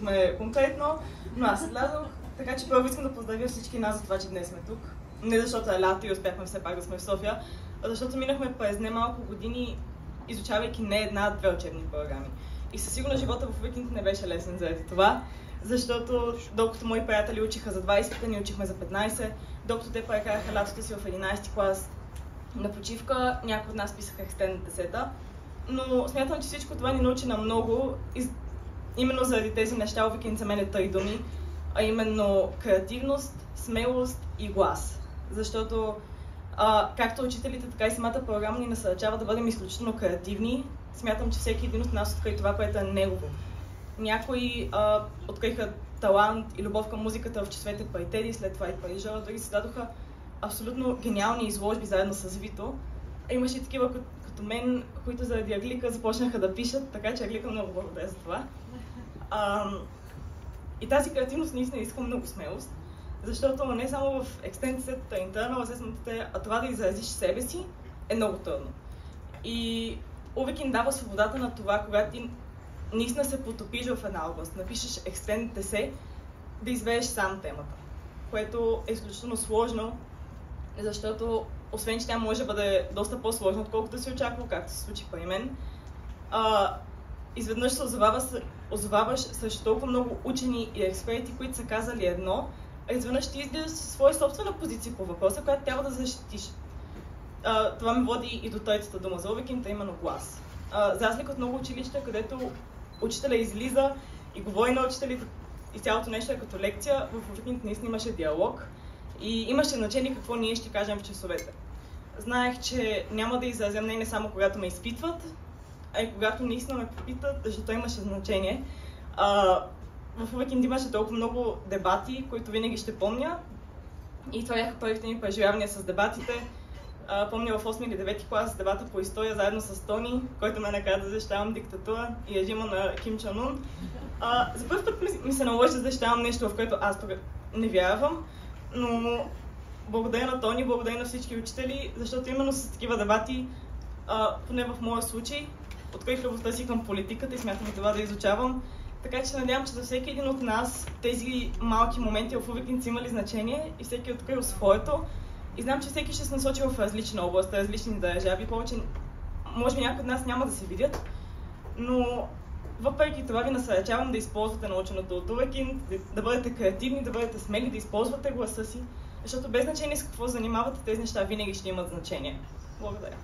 чухме конкретно, но аз слязох. Така че първо искам да поздравя всички нас за това, че днес сме тук. Не защото е лято и успяхме все пак да сме в София, а защото минахме през немалко години, изучавайки не една-две учебни програми. И със сигурност живота в Уикенд не беше лесен заради това, защото докато мои приятели учиха за 20, ние учихме за 15, докато те прекараха лятото си в 11 клас на почивка, някои от нас писаха екстендната сета. Но смятам, че всичко това ни научи на много. Именно заради тези неща Уикенд за мен е 3 думи, а именно креативност, смелост и глас. Защото както учителите, така и самата програма ни насърчава да бъдем изключително креативни. Смятам, че всеки един от нас откри това, което е негово. Някои откриха талант и любов към музиката в часовете при Теди, след това и при Жора, други създадоха абсолютно гениални изложби заедно с Вито. А имаше и такива като мен, които заради Аглика започнаха да пишат, така че Аглика много благодаря за това. И тази креативност наистина иска много смелост, защото не само в екстенцията, internal assessment, а това да изразиш себе си е много трудно. И Уикенд дава свободата на това, когато ти наистина се потопиш в една област, напишеш екстендите се, да изведеш сам темата, което е изключително сложно, защото освен, че тя може да бъде доста по-сложна, отколкото си очаква, както се случи при мен, изведнъж се озоваваш срещу толкова много учени и експерти, които са казали едно, а изведнъж ти излизаш със своя собствена позиция по въпроса, която трябва да защитиш. Това ме води и до третата дума за Уикенд, именно глас. За разлика от много училища, където учителя излиза и говори на учителите и цялото нещо е като лекция, в Уикенд наистина имаше диалог и имаше значение какво ние ще кажем в часовете. Знаех, че няма да изразя мнение само когато ме изпитват, а и когато наистина ме попитат, защото имаше значение. В Уикенд имаше толкова много дебати, които винаги ще помня. И това бяха първите ми преживявания с дебатите. Помня в 8 или 9 клас дебата по история заедно с Тони, който ме накара да защитавам диктатура и режима на Ким Чен Ун. За първ път ми се наложи да защитавам нещо, в което аз тук не вярвам, но благодаря на Тони, благодаря на всички учители, защото именно с такива дебати, поне в моя случай, открих любовта си към политиката и смятам това да изучавам. Така че се надявам, че за всеки един от нас тези малки моменти в Уикенд са имали значение и всеки е открил своето. И знам, че всеки ще се насочи в различна област, различни държави. Повече, може би някои от нас няма да се видят, но въпреки това ви насърчавам да използвате наученото от Уикенд, да бъдете креативни, да бъдете смели, да използвате гласа си, защото без значение с какво занимавате, тези неща винаги ще имат значение. Благодаря.